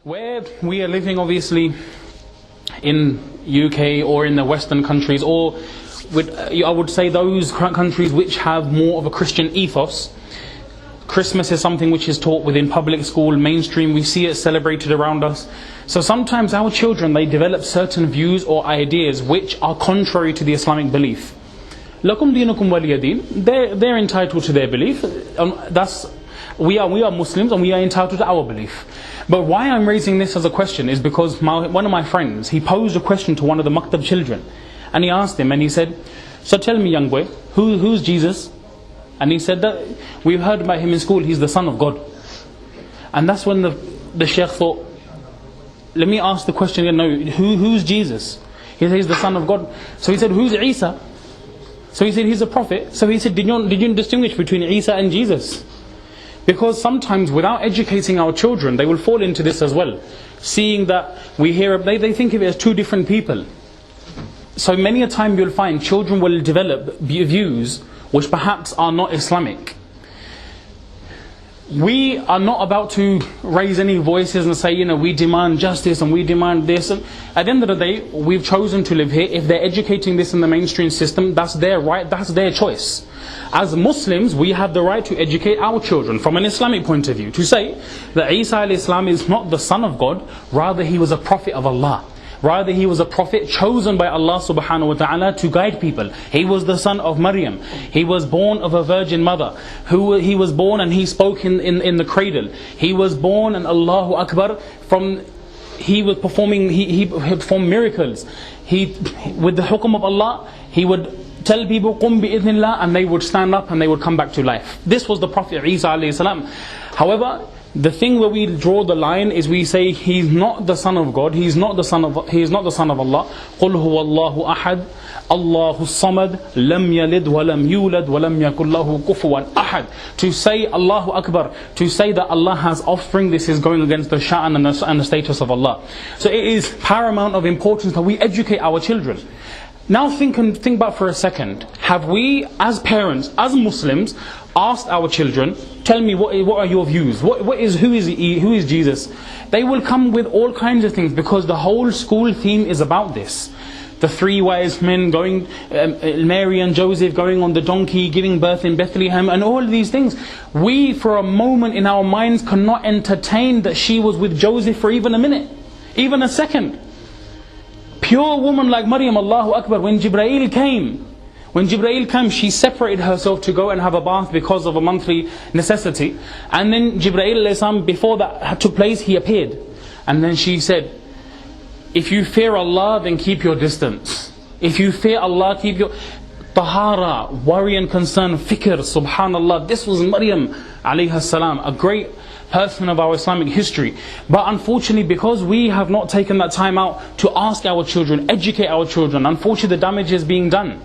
Where we are living, obviously, in UK or in the Western countries, or I would say those countries which have more of a Christian ethos, Christmas is something which is taught within public school, mainstream, we see it celebrated around us. So sometimes our children, they develop certain views or ideas which are contrary to the Islamic belief. Lakum dinukum waliya din. They're entitled to their belief. We are Muslims and we are entitled to our belief. But why I'm raising this as a question is because one of my friends, he posed a question to one of the Maktab children. And he asked him and he said, so tell me, young boy, who's Jesus? And he said that we've heard about him in school, he's the son of God. And that's when the Shaykh thought, let me ask the question again, no, who's Jesus? He said he's the son of God. So he said, who's Isa? So he said he's a prophet. So he said, did you distinguish between Isa and Jesus? Because sometimes without educating our children, they will fall into this as well. Seeing that we hear, they think of it as two different people. So many a time you'll find children will develop views which perhaps are not Islamic. We are not about to raise any voices and say, we demand justice and we demand this. And at the end of the day, we've chosen to live here. If they're educating this in the mainstream system, that's their right, that's their choice. As Muslims, we have the right to educate our children from an Islamic point of view. To say that Isa al-Islam is not the son of God, rather he was a prophet of Allah. Rather he was a prophet chosen by Allah subhanahu wa ta'ala to guide people. He was the son of Maryam. He was born of a virgin mother. He was born and he spoke in the cradle. He was born and Allahu Akbar, he was performing, he performed miracles. With the hukum of Allah, he would tell people, قُمْ بِإِذْنِ اللَّهِ, and they would stand up and they would come back to life. This was the Prophet Isa alayhi salam. However, the thing where we draw the line is we say he's not the son of God, he is not the son of Allah. قُلْ هُوَ اللَّهُ أَحَدٌ اللَّهُ الصَّمَدُ لَمْ يَلِدْ وَلَمْ يُولَدْ وَلَمْ يَكُنْ لَهُ كُفُوًا أَحَدٌ. To say Allahu Akbar, to say that Allah has offspring, this is going against the sha'an and the status of Allah. So it is paramount of importance that we educate our children. Now think about for a second. Have we, as parents, as Muslims, asked our children, tell me what are your views? Who is Jesus? They will come with all kinds of things because the whole school theme is about this. The three wise men going, Mary and Joseph going on the donkey, giving birth in Bethlehem, and all these things. We, for a moment in our minds, cannot entertain that she was with Joseph for even a minute, even a second. Pure woman like Maryam, Allahu Akbar, when Jibreel came, she separated herself to go and have a bath because of a monthly necessity. And then Jibreel, before that took place, he appeared. And then she said, if you fear Allah, then keep your distance. If you fear Allah, keep your tahara, worry and concern, fikr, subhanallah. This was Maryam alayha salam, a great person of our Islamic history. But unfortunately, because we have not taken that time out to ask our children, educate our children, unfortunately the damage is being done.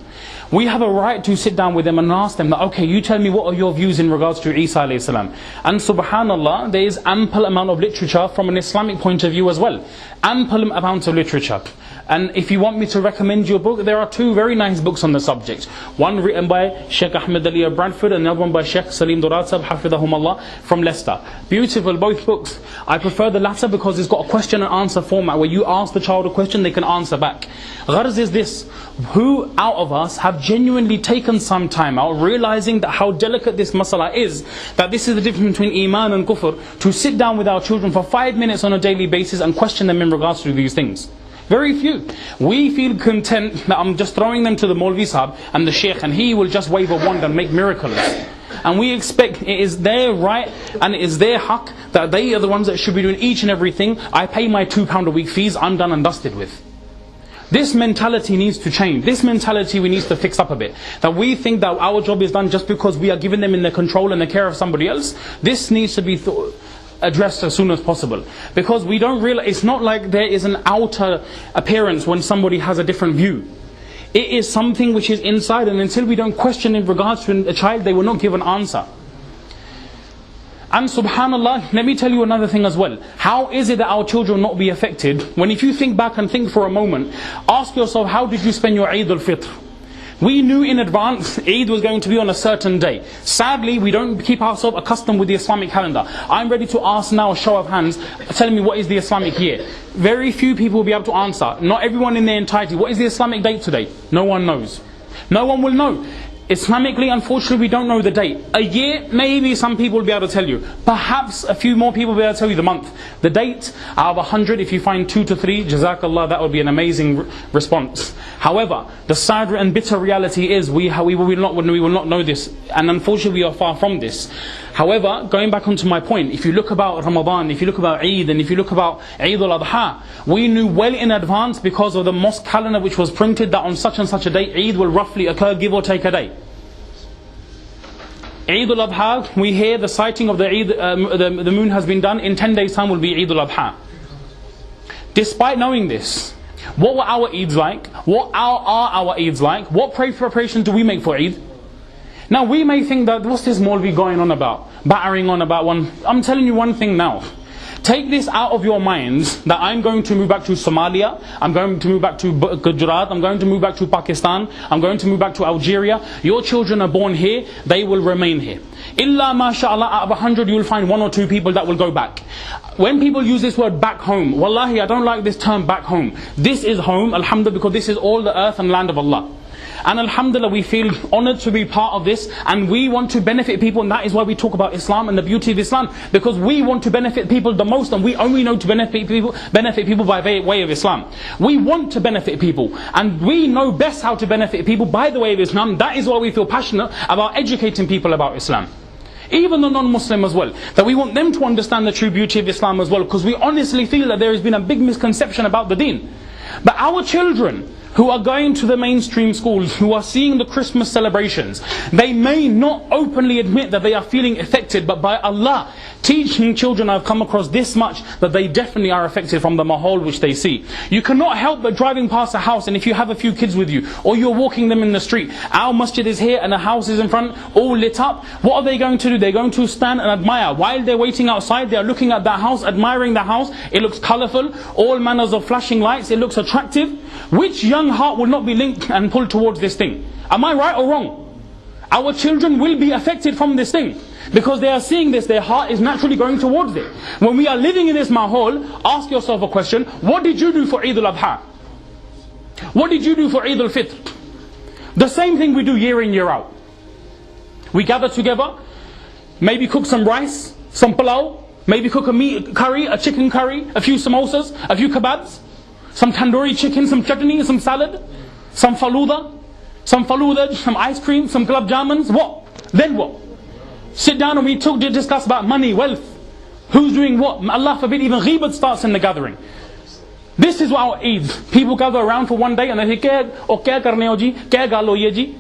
We have a right to sit down with them and ask them that, okay, you tell me what are your views in regards to Isa alayhi salam. And subhanallah, there is ample amount of literature from an Islamic point of view as well. Ample amount of literature. And if you want me to recommend you a book, there are two very nice books on the subject. One written by Sheikh Ahmed Ali of Bradford and the other one by Sheikh Salim Duratab, Hafidahumullah, from Leicester. Beautiful, both books. I prefer the latter because it's got a question and answer format where you ask the child a question, they can answer back. Gharz is this: who out of us have genuinely taken some time out, realizing that how delicate this masala is, that this is the difference between iman and kufr, to sit down with our children for 5 minutes on a daily basis and question them in regards to these things? Very few. We feel content that I'm just throwing them to the Maulvi Sahib and the Sheikh and he will just wave a wand and make miracles. And we expect it is their right and it is their haqq that they are the ones that should be doing each and everything. I pay my £2 a week fees, I'm done and dusted with. This mentality needs to change. This mentality we need to fix up a bit. That we think that our job is done just because we are giving them in the control and the care of somebody else. This needs to be addressed as soon as possible. Because we don't realize, it's not like there is an outer appearance when somebody has a different view. It is something which is inside, and until we don't question in regards to a child, they will not give an answer. And subhanallah, let me tell you another thing as well. How is it that our children will not be affected? When if you think back and think for a moment, ask yourself, how did you spend your Eid al-Fitr? We knew in advance Eid was going to be on a certain day. Sadly, we don't keep ourselves accustomed with the Islamic calendar. I'm ready to ask now, a show of hands, telling me what is the Islamic year. Very few people will be able to answer. Not everyone in their entirety. What is the Islamic date today? No one knows. No one will know. Islamically, unfortunately, we don't know the date. A year, maybe some people will be able to tell you. Perhaps a few more people will be able to tell you the month. The date, out of 100, if you find 2 to 3, Jazakallah, that would be an amazing response. However, the sad and bitter reality is we will not know this. And unfortunately, we are far from this. However, going back onto my point, if you look about Ramadan, if you look about Eid, and if you look about Eid al-Adha, we knew well in advance because of the mosque calendar which was printed that on such and such a day, Eid will roughly occur, give or take a day. Eid al-Adha, we hear the sighting of the Eid, the moon has been done, in 10 days time will be Eid al-Adha. Despite knowing this, what were our Eids like? What are our Eids like? What preparation do we make for Eid? Now we may think that, what's this Maulvi going on about? Battering on about one. I'm telling you one thing now. Take this out of your minds that I'm going to move back to Somalia, I'm going to move back to Gujarat, I'm going to move back to Pakistan, I'm going to move back to Algeria. Your children are born here, they will remain here. Illa mashallah, out of 100 you will find 1 or 2 people that will go back. When people use this word back home, wallahi I don't like this term back home. This is home, alhamdulillah, because this is all the earth and land of Allah. And alhamdulillah, we feel honoured to be part of this, and we want to benefit people, and that is why we talk about Islam and the beauty of Islam, because we want to benefit people the most, and we only know to benefit people by way of Islam. We want to benefit people, and we know best how to benefit people by the way of Islam. That is why we feel passionate about educating people about Islam. Even the non-Muslim as well, that we want them to understand the true beauty of Islam as well, because we honestly feel that there has been a big misconception about the deen. But our children who are going to the mainstream schools, who are seeing the Christmas celebrations, they may not openly admit that they are feeling affected, but by Allah, teaching children, I've come across this much, that they definitely are affected from the mahal which they see. You cannot help but driving past a house, and if you have a few kids with you, or you're walking them in the street, our masjid is here and a house is in front, all lit up, what are they going to do? They're going to stand and admire. While they're waiting outside, they're looking at that house, admiring the house. It looks colourful, all manners of flashing lights, it looks attractive. Which young heart will not be linked and pulled towards this thing? Am I right or wrong? Our children will be affected from this thing, because they are seeing this, their heart is naturally going towards it. When we are living in this mahal, ask yourself a question: what did you do for Eid al-Adha? What did you do for Eid al-Fitr? The same thing we do year in, year out. We gather together, maybe cook some rice, some pulao, maybe cook a meat curry, a chicken curry, a few samosas, a few kebabs, some tandoori chicken, some chutney, some salad, some faluda, some ice cream, some gulab jamans. What? Then what? Sit down and we discuss about money, wealth. Who's doing what? Allah forbid, even ghibat starts in the gathering. This is our Eid. People gather around for one day and they say, kya karne ho ji? Kya galo ye ji?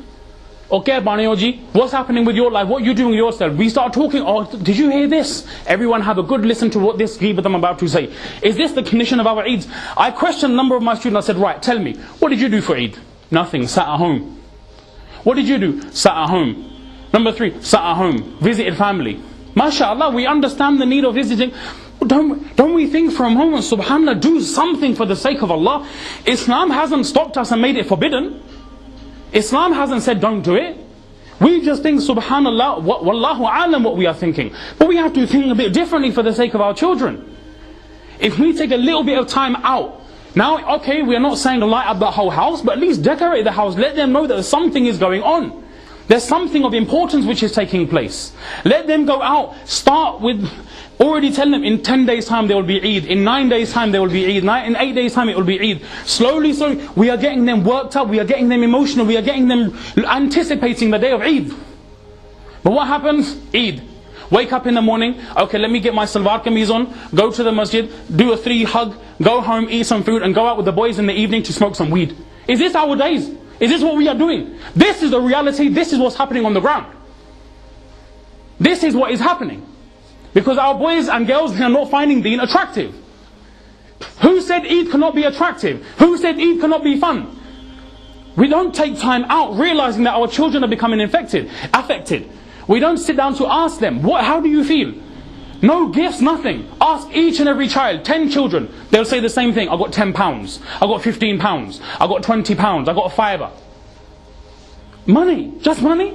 Okay, Banayoji, what's happening with your life? What are you doing yourself? We start talking, oh, did you hear this? Everyone have a good listen to what this ghibat I'm about to say. Is this the condition of our Eids? I questioned a number of my students. I said, right, tell me, what did you do for Eid? Nothing, sat at home. What did you do? Sat at home. Number 3, sat at home, visited family. MashaAllah, we understand the need of visiting. Don't we think for a moment, subhanAllah, do something for the sake of Allah? Islam hasn't stopped us and made it forbidden. Islam hasn't said don't do it. We just think, subhanallah, wallahu alam what we are thinking. But we have to think a bit differently for the sake of our children. If we take a little bit of time out, now okay, we are not saying to light up the whole house, but at least decorate the house. Let them know that something is going on. There's something of importance which is taking place. Let them go out. Start with, already tell them in 10 days time there will be Eid. In 9 days time there will be Eid. In 8 days time it will be Eid. Slowly, we are getting them worked up. We are getting them emotional. We are getting them anticipating the day of Eid. But what happens? Eid. Wake up in the morning. Okay, let me get my salwar kameez on. Go to the masjid. Do a 3 hug. Go home, eat some food, and go out with the boys in the evening to smoke some weed. Is this our days? Is this what we are doing? This is the reality. This is what's happening on the ground. This is what is happening. Because our boys and girls are not finding deen attractive. Who said Eid cannot be attractive? Who said Eid cannot be fun? We don't take time out realizing that our children are becoming affected. We don't sit down to ask them, how do you feel? No gifts, nothing. Ask each and every child, 10 children. They'll say the same thing. I got £10. I got £15. I got £20. I got a fiver. Money, just money?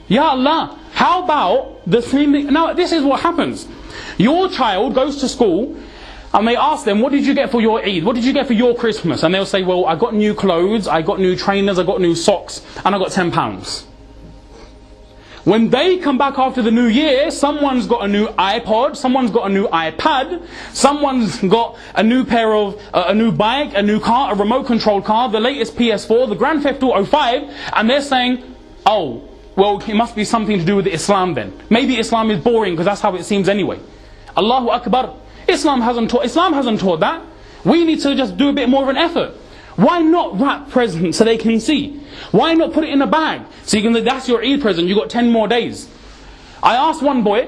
Ya Allah, how about the same thing? Now this is what happens. Your child goes to school and they ask them, what did you get for your Eid? What did you get for your Christmas? And they'll say, well, I got new clothes, I got new trainers, I got new socks, and I got £10. When they come back after the new year, someone's got a new iPod, someone's got a new iPad, someone's got a new pair of, a new bike, a new car, a remote controlled car, the latest PS4, the Grand Theft Auto 5, and they're saying, oh, well, it must be something to do with Islam then. Maybe Islam is boring because that's how it seems anyway. Allahu Akbar. Islam hasn't taught that. We need to just do a bit more of an effort. Why not wrap presents so they can see? Why not put it in a bag so you can say, that's your Eid present, you got 10 more days. I asked one boy,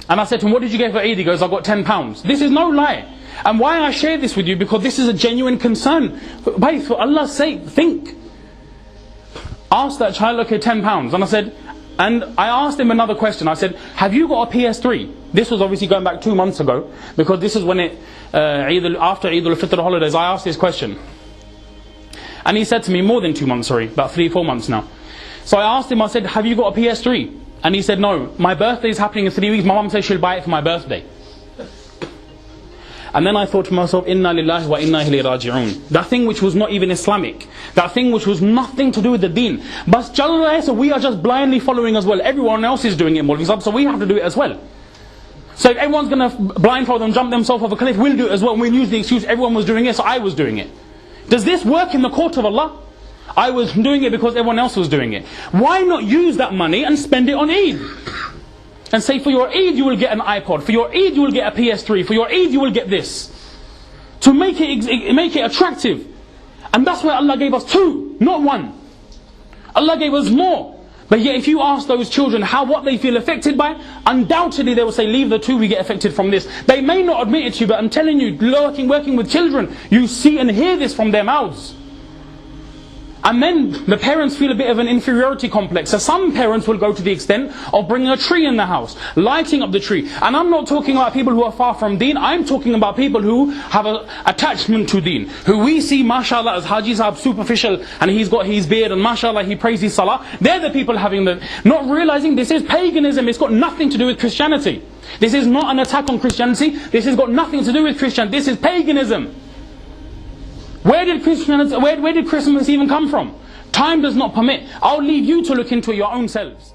and I said to him, what did you get for Eid? He goes, I got £10. This is no lie. And why I share this with you, because this is a genuine concern. But for Allah's sake, think. Ask that child, okay, £10. And I asked him another question. I said, have you got a PS3? This was obviously going back 2 months ago, because this is when after Eid al-Fitr holidays, I asked this question. And he said to me, more than 2 months, sorry, about 3-4 months now. So I asked him, I said, have you got a PS3? And he said, no, my birthday is happening in 3 weeks. My mum says she'll buy it for my birthday. And then I thought to myself, Inna lillahi wa inna ilayhi raji'un. That thing which was not even Islamic, that thing which was nothing to do with the deen. But so we are just blindly following as well. Everyone else is doing it, so we have to do it as well. So if everyone's going to blindfold and jump themselves off a cliff, we'll do it as well. We'll use the excuse, everyone was doing it, so I was doing it. Does this work in the court of Allah? I was doing it because everyone else was doing it. Why not use that money and spend it on Eid? And say, for your Eid you will get an iPod, for your Eid you will get a PS3, for your Eid you will get this. To make it attractive. And that's why Allah gave us 2, not 1. Allah gave us more. But yet if you ask those children what they feel affected by, undoubtedly they will say, leave the 2, we get affected from this. They may not admit it to you, but I'm telling you, working with children, you see and hear this from their mouths. And then the parents feel a bit of an inferiority complex. So some parents will go to the extent of bringing a tree in the house, lighting up the tree. And I'm not talking about people who are far from deen. I'm talking about people who have an attachment to deen. Who we see, mashallah, as Haji Sahib superficial, and he's got his beard, and mashallah, he prays his salah. They're the people having not realizing this is paganism. It's got nothing to do with Christianity. This is not an attack on Christianity. This has got nothing to do with Christianity. This is paganism. Where did Christmas even come from? Time does not permit. I'll leave you to look into it your own selves.